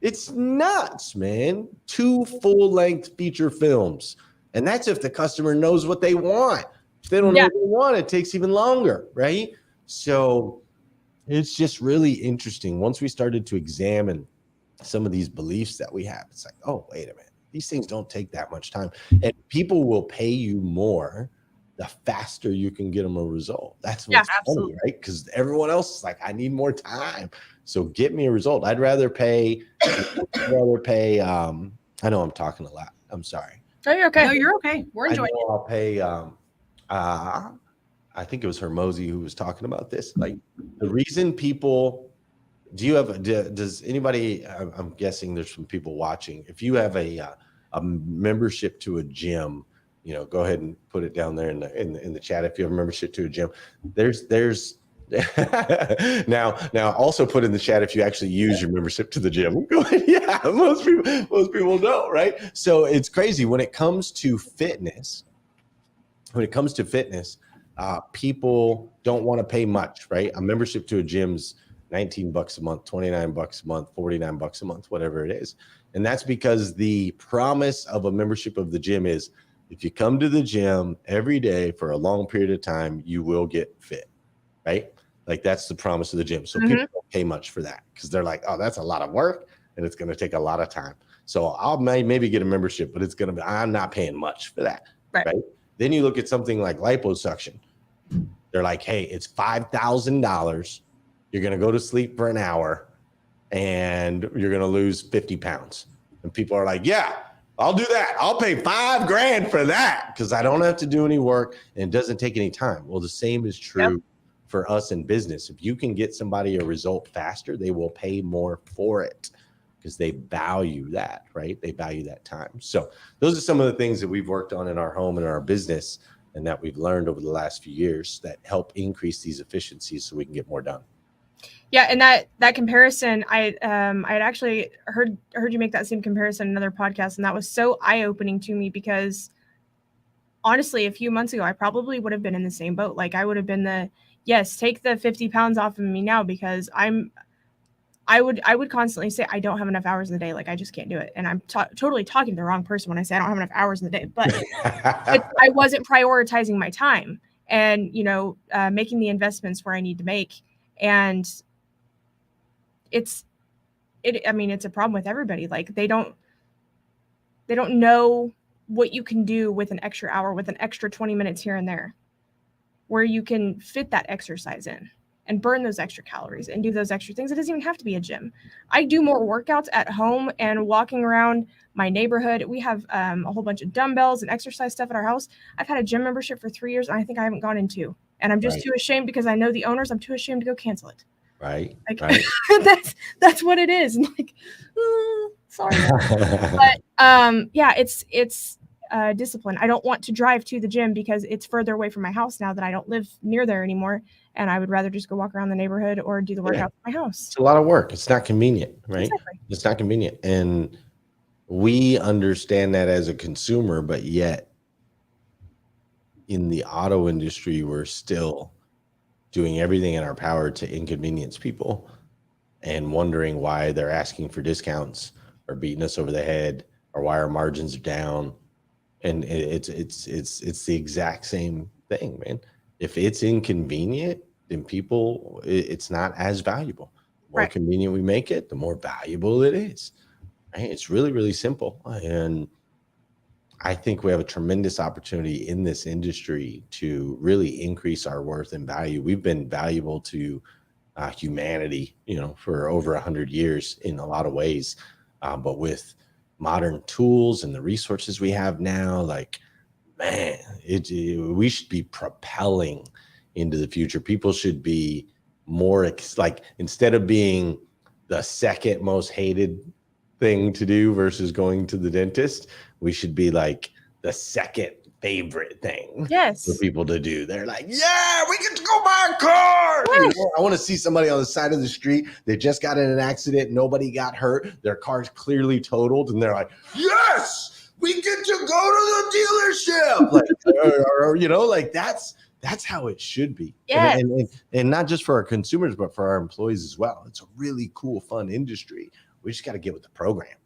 Speaker 3: It's nuts, man. 2 full-length feature films. And that's if the customer knows what they want. If they don't know what they want, it takes even longer, right? So it's just really interesting. Once we started to examine some of these beliefs that we have, it's like, oh, wait a minute. These things don't take that much time. And people will pay you more the faster you can get them a result. That's what's funny, right? Because everyone else is like, I need more time. So get me a result. I'd rather pay, I know I'm talking a lot. I'm sorry.
Speaker 1: Oh, you're okay.
Speaker 2: No, you're okay. We're enjoying it.
Speaker 3: I'll pay, I think it was 𝗦𝗣𝗘𝗖𝗜𝗓 who was talking about this. Like, the reason people, does anybody, I'm guessing there's some people watching. If you have a membership to a gym, go ahead and put it down there in the chat. If you have a membership to a gym, there's now also put in the chat if you actually use your membership to the gym. Go ahead. Yeah, most people don't, right? So it's crazy when it comes to fitness. People don't want to pay much, right? A membership to a gym's $19 a month, $29 a month, $49 a month, whatever it is. And that's because the promise of a membership of the gym is, if you come to the gym every day for a long period of time, you will get fit, right? Like, that's the promise of the gym. So people don't pay much for that, because they're like, oh, that's a lot of work and it's going to take a lot of time. So I'll maybe get a membership, but I'm not paying much for that, right? Then you look at something like liposuction. They're like, hey, it's $5,000. You're going to go to sleep for an hour and you're going to lose 50 pounds. And people are like, yeah, I'll do that. I'll pay $5,000 for that, because I don't have to do any work and it doesn't take any time. Well, the same is true for us in business. If you can get somebody a result faster, they will pay more for it, because they value that, right? They value that time. So those are some of the things that we've worked on in our home and our business, and that we've learned over the last few years that help increase these efficiencies so we can get more done.
Speaker 1: Yeah, and that comparison, I had actually heard you make that same comparison in another podcast, and that was so eye-opening to me, because honestly, a few months ago, I probably would have been in the same boat. Like, I would have been yes, take the 50 pounds off of me now, because I would constantly say, I don't have enough hours in the day. Like, I just can't do it. And I'm totally talking to the wrong person when I say I don't have enough hours in the day, but I wasn't prioritizing my time and, making the investments where I need to make. And it's a problem with everybody. Like, they don't know what you can do with an extra hour, with an extra 20 minutes here and there, where you can fit that exercise in and burn those extra calories and do those extra things. It doesn't even have to be a gym. I do more workouts at home and walking around my neighborhood. We have a whole bunch of dumbbells and exercise stuff at our house. I've had a gym membership for 3 years, and I think I haven't gone in 2. And I'm just too ashamed, because I know the owners. I'm too ashamed to go cancel it.
Speaker 3: Right.
Speaker 1: Like,
Speaker 3: Right.
Speaker 1: that's what it is. And like, sorry. But yeah, it's discipline. I don't want to drive to the gym because it's further away from my house now that I don't live near there anymore. And I would rather just go walk around the neighborhood or do the workout at my house.
Speaker 3: It's a lot of work. It's not convenient, right?
Speaker 1: Exactly.
Speaker 3: It's not convenient. And we understand that as a consumer, but yet in the auto industry, we're still doing everything in our power to inconvenience people and wondering why they're asking for discounts or beating us over the head or why our margins are down. And it's the exact same thing, man. If it's inconvenient, then people, it's not as valuable. The more convenient we make it, the more valuable it is. Right? It's really, really simple. And I think we have a tremendous opportunity in this industry to really increase our worth and value. We've been valuable to humanity, for over 100 years in a lot of ways. But with modern tools and the resources we have now, like, man, we should be propelling into the future. People should be more like, instead of being the second most hated thing to do versus going to the dentist, we should be like the second favorite thing for people to do. They're like, yeah, we get to go buy a car. I want to see somebody on the side of the street. They just got in an accident. Nobody got hurt. Their car's clearly totaled. And they're like, yes, we get to go to the dealership. Like, that's how it should be.
Speaker 1: Yes.
Speaker 3: And not just for our consumers, but for our employees as well. It's a really cool, fun industry. We just got to get with the program.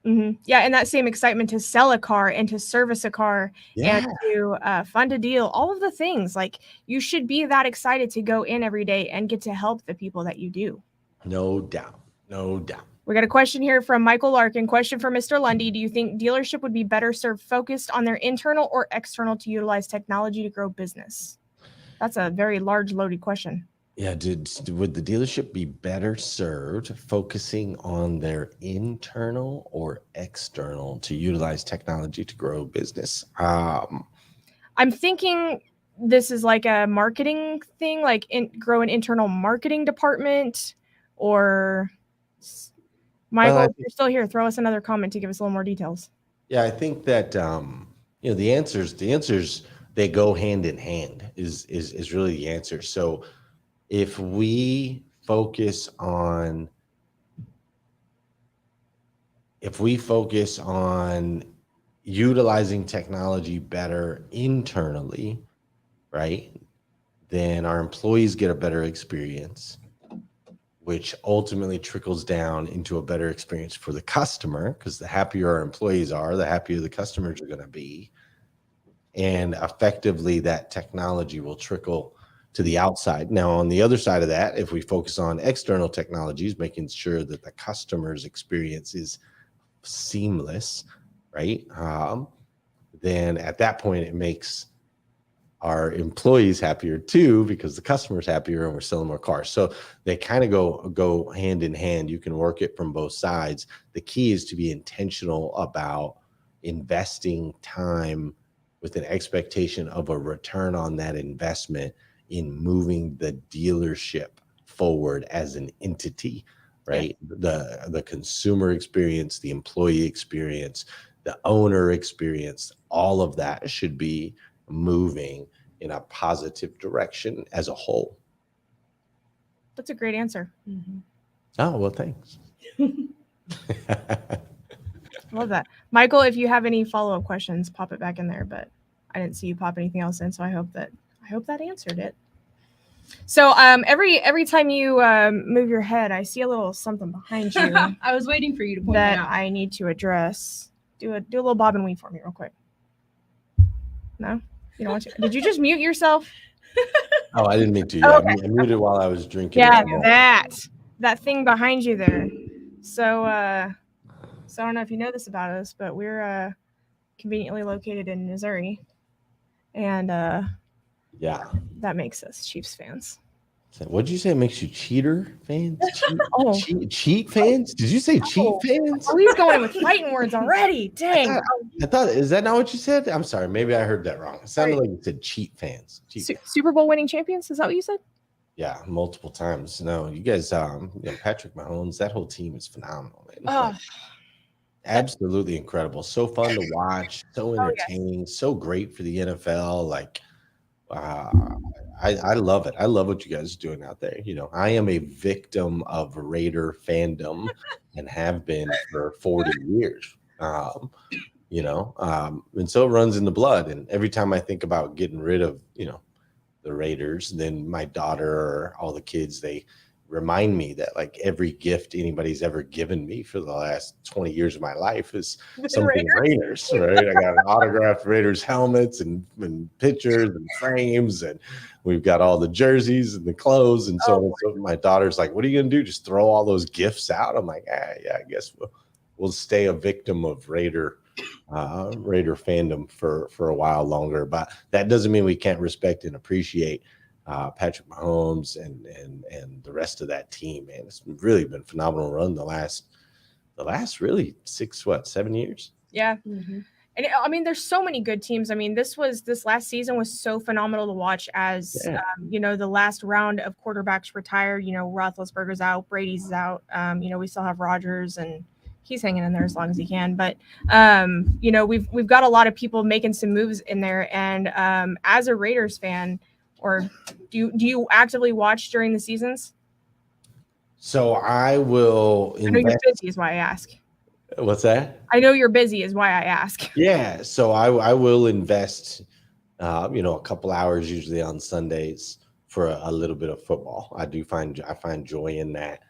Speaker 1: Mm-hmm. Yeah, and that same excitement to sell a car and to service a car and to fund a deal, all of the things. Like, you should be that excited to go in every day and get to help the people that you do.
Speaker 3: No doubt. No doubt.
Speaker 1: We got a question here from Michael Larkin. Question for Mr. Lundy. Do you think dealership would be better served focused on their internal or external to utilize technology to grow business? That's a very large, loaded question.
Speaker 3: Yeah, would the dealership be better served focusing on their internal or external to utilize technology to grow business?
Speaker 1: I'm thinking this is like a marketing thing, like grow an internal marketing department, or Michael, if you're still here, throw us another comment to give us a little more details.
Speaker 3: Yeah, I think that the answers they go hand in hand is really the answer. So if we focus on utilizing technology better internally, right, then our employees get a better experience, which ultimately trickles down into a better experience for the customer, because the happier our employees are, the happier the customers are going to be. And effectively, that technology will trickle to the outside. Now, on the other side of that, if we focus on external technologies, making sure that the customer's experience is seamless, right? Then at that point, it makes our employees happier too, because the customer's happier and we're selling more cars. So they kind of go hand in hand. You can work it from both sides. The key is to be intentional about investing time with an expectation of a return on that investment in moving the dealership forward as an entity, right? Yeah. The consumer experience, the employee experience, the owner experience, all of that should be moving in a positive direction as a whole.
Speaker 1: That's a great answer.
Speaker 2: Mm-hmm.
Speaker 3: Oh, well, thanks.
Speaker 1: Love that. Michael, if you have any follow-up questions, pop it back in there, but I didn't see you pop anything else in, so I hope that answered it. So every time you move your head, I see a little something behind you.
Speaker 2: I was waiting for you to point
Speaker 1: that
Speaker 2: it out.
Speaker 1: I need to address. Do a little bob and weave for me real quick. No? You don't want to? Did you just mute yourself?
Speaker 3: Oh, I didn't mean to.
Speaker 1: Oh,
Speaker 3: okay. I muted while I was drinking.
Speaker 1: Yeah, that thing behind you there. So I don't know if you know this about us, but we're conveniently located in Missouri, and
Speaker 3: Yeah.
Speaker 1: that makes us Chiefs fans.
Speaker 3: What'd you say? It makes you cheater fans?
Speaker 1: Oh.
Speaker 3: Cheat fans? Did you say cheat fans?
Speaker 1: Oh, he's going with fighting words already. Dang.
Speaker 3: I thought, is that not what you said? I'm sorry. Maybe I heard that wrong. It sounded like you said cheat fans.
Speaker 1: Super Bowl winning champions? Is that what you said?
Speaker 3: Yeah, multiple times. No, you guys, Patrick Mahomes, that whole team is phenomenal, man.
Speaker 1: Oh.
Speaker 3: Like, absolutely incredible. So fun to watch, so entertaining,
Speaker 1: yes.
Speaker 3: So great for the NFL. Like, I love it. I love what you guys are doing out there. You know, I am a victim of Raider fandom and have been for 40 years. And so it runs in the blood. And every time I think about getting rid of, the Raiders, then my daughter or all the kids, they remind me that like every gift anybody's ever given me for the last 20 years of my life is something Raiders, right? I got autographed Raiders helmets and pictures and frames, and we've got all the jerseys and the clothes. And so my daughter's like, what are you going to do? Just throw all those gifts out? I'm like, yeah, I guess we'll stay a victim of Raider fandom for a while longer, but that doesn't mean we can't respect and appreciate Patrick Mahomes and the rest of that team, man. It's really been a phenomenal run the last really 7 years.
Speaker 1: Yeah. Mm-hmm. And I mean, there's so many good teams. I mean, this last season was so phenomenal to watch as, the last round of quarterbacks retire. Roethlisberger's out, Brady's out. We still have Rodgers, and he's hanging in there as long as he can. But, we've got a lot of people making some moves in there. And as a Raiders fan, or do you actively watch during the seasons?
Speaker 3: So I will invest.
Speaker 1: I know you're busy is why I ask.
Speaker 3: What's that?
Speaker 1: I know you're busy is why I ask.
Speaker 3: Yeah. So I will invest, a couple hours usually on Sundays for a little bit of football. I find joy in that.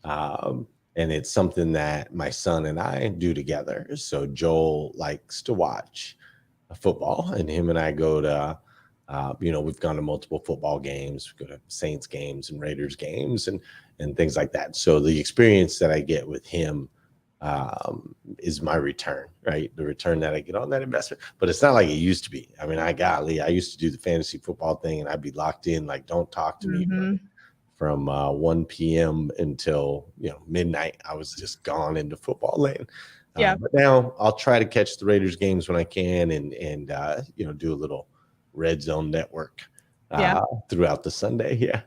Speaker 3: And it's something that my son and I do together. So Joel likes to watch football, and him and I go to, we've gone to multiple football games. We go to Saints games and Raiders games and things like that. So the experience that I get with him is my return, right? The return that I get on that investment. But it's not like it used to be. I mean, I used to do the fantasy football thing, and I'd be locked in, like, don't talk to me from 1 p.m. until midnight. I was just gone into football land. But now I'll try to catch the Raiders games when I can, and do a little red zone network throughout the Sunday. Yeah,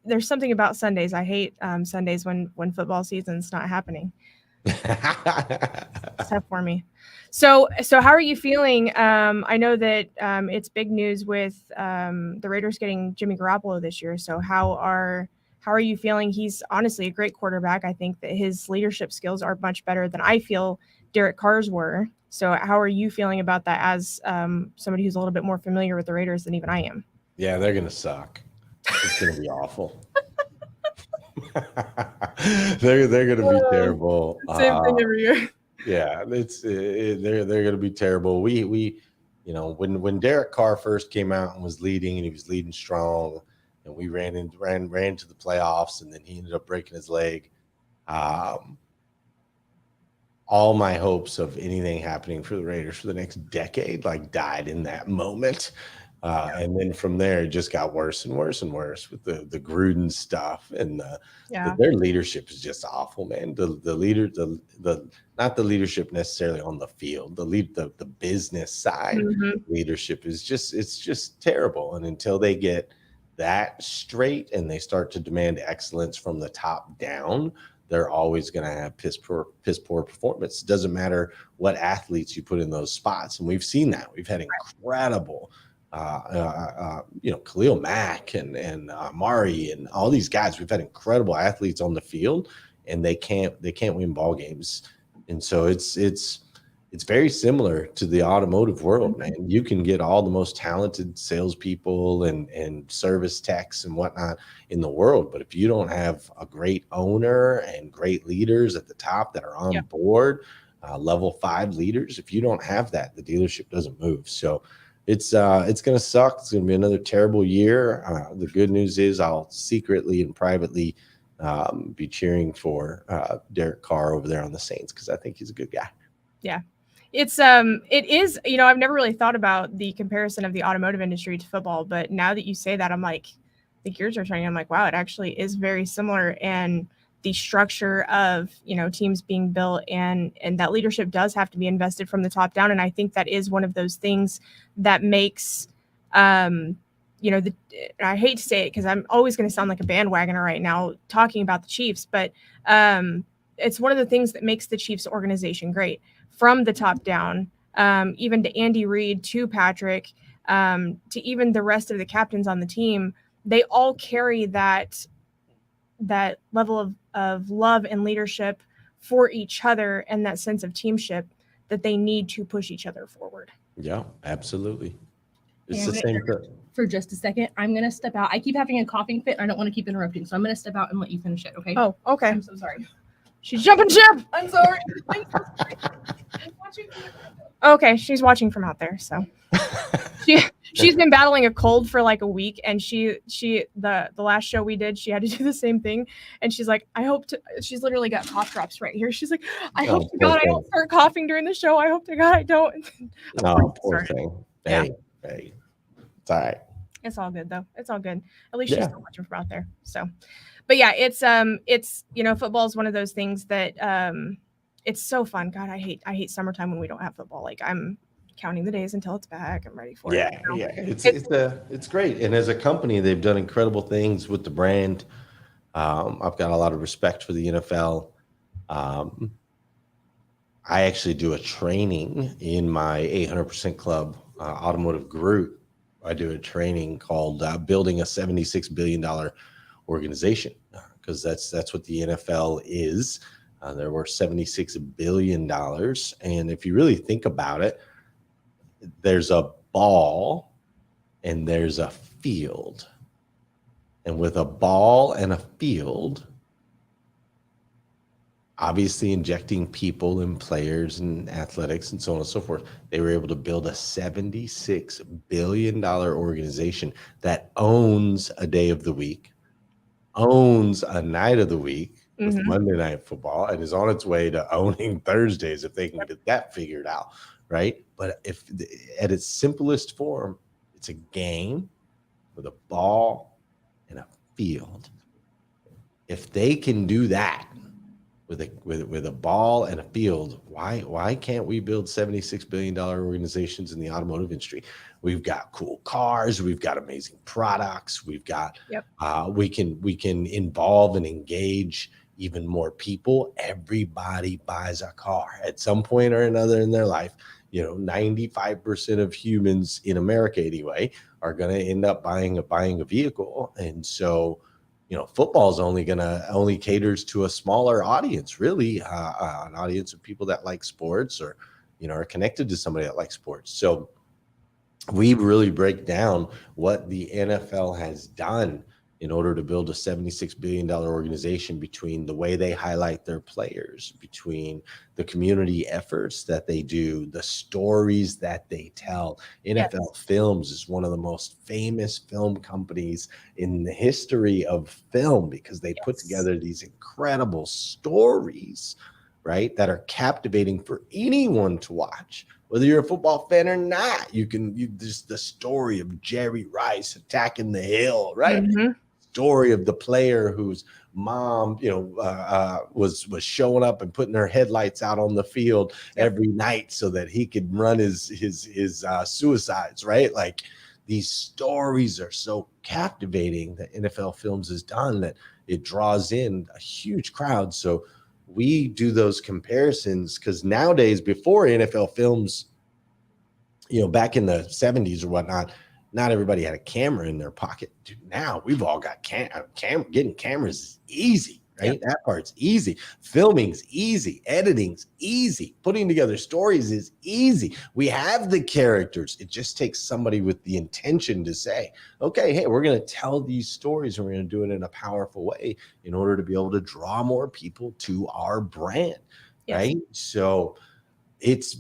Speaker 1: there's something about Sundays. I hate Sundays when football season's not happening. It's tough for me. So how are you feeling? I know that it's big news with the Raiders getting Jimmy Garoppolo this year. So how are you feeling? He's honestly a great quarterback. I think that his leadership skills are much better than I feel Derek Carr's were. So how are you feeling about that as somebody who's a little bit more familiar with the Raiders than even I am?
Speaker 3: Yeah, they're gonna suck. It's gonna be awful. they're gonna be terrible.
Speaker 1: Same thing every year.
Speaker 3: Yeah, they're going to be terrible. We when Derek Carr first came out and was leading, and he was leading strong, and we ran to the playoffs, and then he ended up breaking his leg. All my hopes of anything happening for the Raiders for the next decade died in that moment. And then from there, it just got worse and worse and worse with the Gruden stuff, and their leadership is just awful, man. Not the leadership necessarily on the field, the business side leadership is just terrible. And until they get that straight and they start to demand excellence from the top down, they're always going to have piss poor performance. It doesn't matter what athletes you put in those spots, and we've seen that. We've had incredible. Khalil Mack and Amari and all these guys. We've had incredible athletes on the field, and they can't win ball games. And so it's very similar to the automotive world, man. You can get all the most talented salespeople and service techs and whatnot in the world, but if you don't have a great owner and great leaders at the top that are on board, level 5 leaders, if you don't have that, the dealership doesn't move. So it's going to suck. It's going to be another terrible year. The good news is I'll secretly and privately be cheering for Derek Carr over there on the Saints, because I think he's a good guy.
Speaker 1: Yeah. it is, I've never really thought about the comparison of the automotive industry to football, but now that you say that, I'm like, the gears are turning. I'm like, wow, it actually is very similar. And the structure of, teams being built and that leadership does have to be invested from the top down. And I think that is one of those things that makes, I hate to say it because I'm always going to sound like a bandwagoner right now talking about the Chiefs, but it's one of the things that makes the Chiefs organization great from the top down, even to Andy Reid, to Patrick, to even the rest of the captains on the team. They all carry that level of love and leadership for each other and that sense of teamship that they need to push each other forward.
Speaker 3: Yeah, absolutely. It's
Speaker 2: And
Speaker 3: the same thing.
Speaker 2: For just a second, I'm going to step out. I keep having a coughing fit. I don't want to keep interrupting. So I'm going to step out and let you finish it. Okay.
Speaker 1: Oh, okay.
Speaker 2: I'm so sorry.
Speaker 1: She's jumping ship.
Speaker 2: I'm sorry. I'm watching.
Speaker 1: Okay. She's watching from out there. So she's been battling a cold for like a week. And the last show we did, she had to do the same thing. And she's like, she's literally got cough drops right here. She's like, I hope to God I don't start coughing during the show. I hope to God I don't.
Speaker 3: Oh, poor thing. Hey, it's all right.
Speaker 1: It's all good though. It's all good. At least she's still watching from out there. So, but yeah, it's football is one of those things that it's so fun. God, I hate summertime when we don't have football. Like I'm counting the days until it's back. I'm ready for it.
Speaker 3: Yeah. It's great. And as a company, they've done incredible things with the brand. I've got a lot of respect for the NFL. I actually do a training in my 800% Club automotive group. I do a training called Building a $76 billion Organization, because that's what the NFL is. They're worth $76 billion. And if you really think about it, there's a ball and there's a field. And with a ball and a field, obviously injecting people and players and athletics and so on and so forth, they were able to build a $76 billion organization that owns a day of the week, owns a night of the week with Monday Night Football, and is on its way to owning Thursdays if they can get that figured out, right? But if at its simplest form, it's a game with a ball and a field. If they can do that with a ball and a field, why can't we build $76 billion organizations in the automotive industry? We've got cool cars, we've got amazing products, we've got we can involve and engage even more people. Everybody buys a car at some point or another in their life. 95% of humans in America anyway are going to end up buying a vehicle, and so football is only caters to a smaller audience, really, an audience of people that like sports or, are connected to somebody that likes sports. So we really break down what the NFL has done in order to build a $76 billion organization, between the way they highlight their players, between the community efforts that they do, the stories that they tell. NFL Films is one of the most famous film companies in the history of film, because they put together these incredible stories, right, that are captivating for anyone to watch. Whether you're a football fan or not, just the story of Jerry Rice attacking the hill, right? Story of the player whose mom, was showing up and putting her headlights out on the field every night so that he could run his suicides, right? Like, these stories are so captivating that NFL Films has done that it draws in a huge crowd. So we do those comparisons, because nowadays, before NFL Films, back in the 70s or whatnot, not everybody had a camera in their pocket. Dude, now we've all got getting cameras is easy, right? That part's easy. Filming's easy. Editing's easy. Putting together stories is easy. We have the characters. It just takes somebody with the intention to say, okay, hey, we're going to tell these stories and we're going to do it in a powerful way in order to be able to draw more people to our brand, right? So it's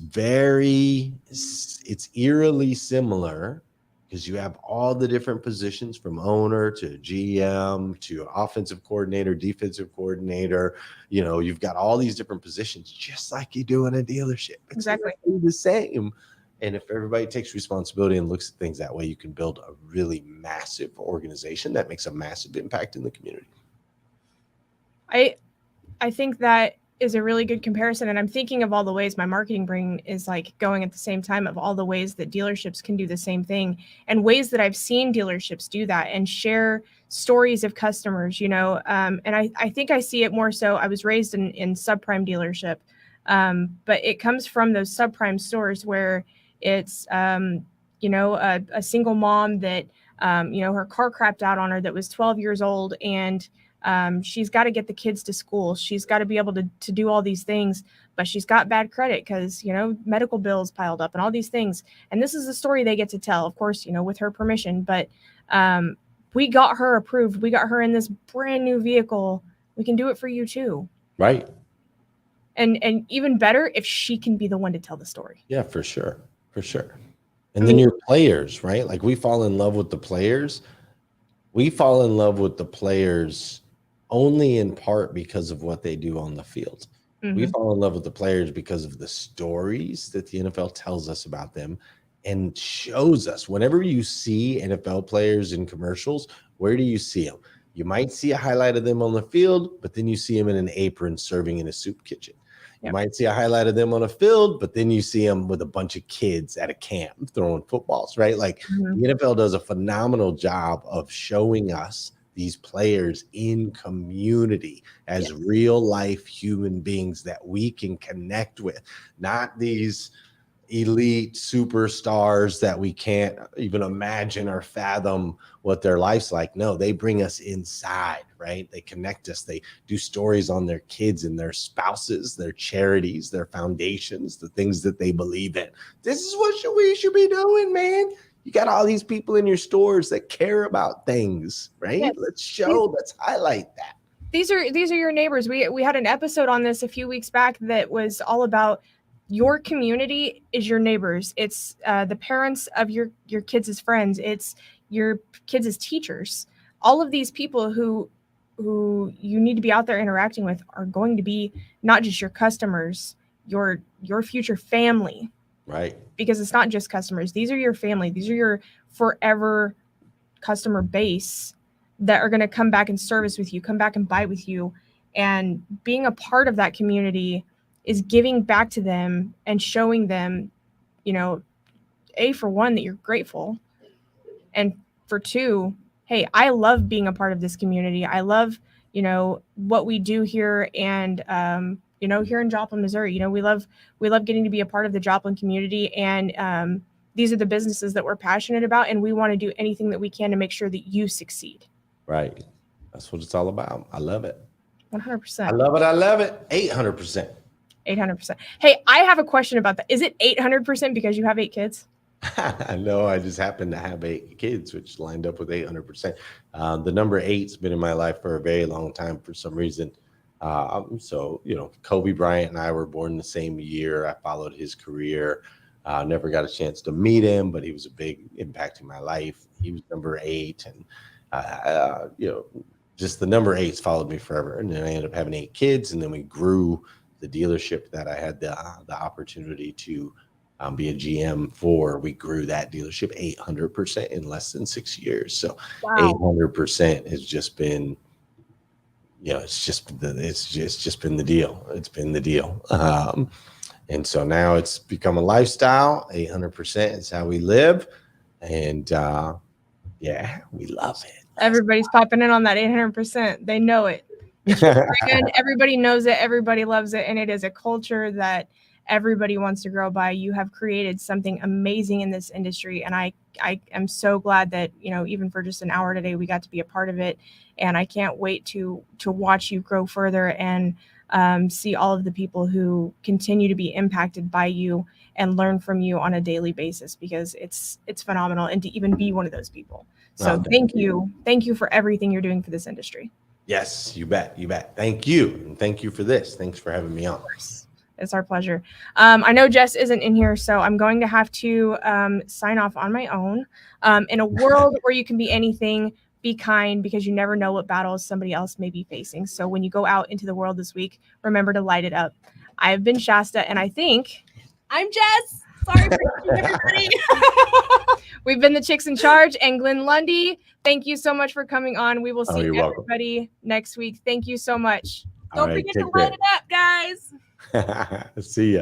Speaker 3: eerily similar because you have all the different positions from owner to GM to offensive coordinator, defensive coordinator. You know, you've got all these different positions, just like you do in a dealership. It's
Speaker 1: Exactly
Speaker 3: the same. And if everybody takes responsibility and looks at things that way, you can build a really massive organization that makes a massive impact in the community.
Speaker 1: I think that is a really good comparison. And I'm thinking of all the ways my marketing brain is like going at the same time of all the ways that dealerships can do the same thing and ways that I've seen dealerships do that and share stories of customers, you know. And I think I see it more so. I was raised in subprime dealership, but it comes from those subprime stores where it's, you know, a single mom that, you know, her car crapped out on her that was 12 years old, and she's got to get the kids to school. She's got to be able to do all these things, but she's got bad credit because, you know, medical bills piled up and all these things. And this is the story they get to tell, of course, you know, with her permission. But we got her approved. We got her in this brand new vehicle. We can do it for you too.
Speaker 3: Right.
Speaker 1: And even better if she can be the one to tell the story.
Speaker 3: Yeah, for sure. For sure. And then your players, right? Like we fall in love with the players. We fall in love with the players only in part because of what they do on the field. Mm-hmm. We fall in love with the players because of the stories that the NFL tells us about them and shows us. Whenever you see NFL players in commercials, where do you see them? You might see a highlight of them on the field, but then you see them in an apron serving in a soup kitchen. You might see a highlight of them on a field, but then you see them with a bunch of kids at a camp throwing footballs, right? Like the NFL does a phenomenal job of showing us these players in community as real life human beings that we can connect with, not these elite superstars that we can't even imagine or fathom what their life's like. No, they bring us inside, right? They connect us. They do stories on their kids and their spouses, their charities, their foundations, the things that they believe in. This is what we should be doing, man. You got all these people in your stores that care about things, right? Yes. Let's highlight that.
Speaker 1: These are your neighbors. We had an episode on this a few weeks back that was all about your community is your neighbors. It's the parents of your kids' friends. It's your kids' teachers. All of these people who you need to be out there interacting with are going to be not just your customers, your future family.
Speaker 3: Right.
Speaker 1: Because it's not just customers. These are your family. These are your forever customer base that are going to come back and service with you, come back and buy with you. And being a part of that community is giving back to them and showing them, you know, for one, that you're grateful. And for two, hey, I love being a part of this community. I love, you know, what we do here. And, you know, here in Joplin, Missouri, you know, we love getting to be a part of the Joplin community. And these are the businesses that we're passionate about. And we want to do anything that we can to make sure that you succeed.
Speaker 3: Right. That's what it's all about. I love it.
Speaker 1: 100%.
Speaker 3: I love it. I love it. 800%.
Speaker 1: 800%. Hey, I have a question about that. Is it 800% because you have 8 kids?
Speaker 3: No, I just happen to have 8 kids, which lined up with 800%. The number 8's been in my life for a very long time for some reason. So, you know, Kobe Bryant and I were born the same year. I followed his career. Never got a chance to meet him, but he was a big impact in my life. He was number 8. And, you know, just the number 8's followed me forever. And then I ended up having 8 kids. And then we grew the dealership that I had the opportunity to be a GM for. We grew that dealership 800% in less than 6 years. So 800% has just been, you know, it's just been the deal. It's been the deal. And so now it's become a lifestyle. 800% is how we live. And yeah, we love it.
Speaker 1: Everybody's popping in on that 800%. They know it. And everybody knows it. Everybody loves it. And it is a culture that everybody wants to grow by. You have created something amazing in this industry. And I am so glad that, you know, even for just an hour today, we got to be a part of it. And I can't wait to watch you grow further and see all of the people who continue to be impacted by you and learn from you on a daily basis, because it's phenomenal. And to even be one of those people. So thank you. Thank you for everything you're doing for this industry.
Speaker 3: Yes, you bet. You bet. Thank you. And thank you for this. Thanks for having me on.
Speaker 1: It's our pleasure. I know Jess isn't in here, so I'm going to have to sign off on my own. In a world where you can be anything, be kind, because you never know what battles somebody else may be facing. So when you go out into the world this week, remember to light it up. I've been Shasta, and I think
Speaker 2: I'm Jess. Sorry for everybody.
Speaker 1: we've been the Chicks in Charge and Glenn Lundy. Thank you so much for coming on. We will see everybody next week. Thank you so much.
Speaker 2: Don't forget to light it up, guys.
Speaker 3: See ya.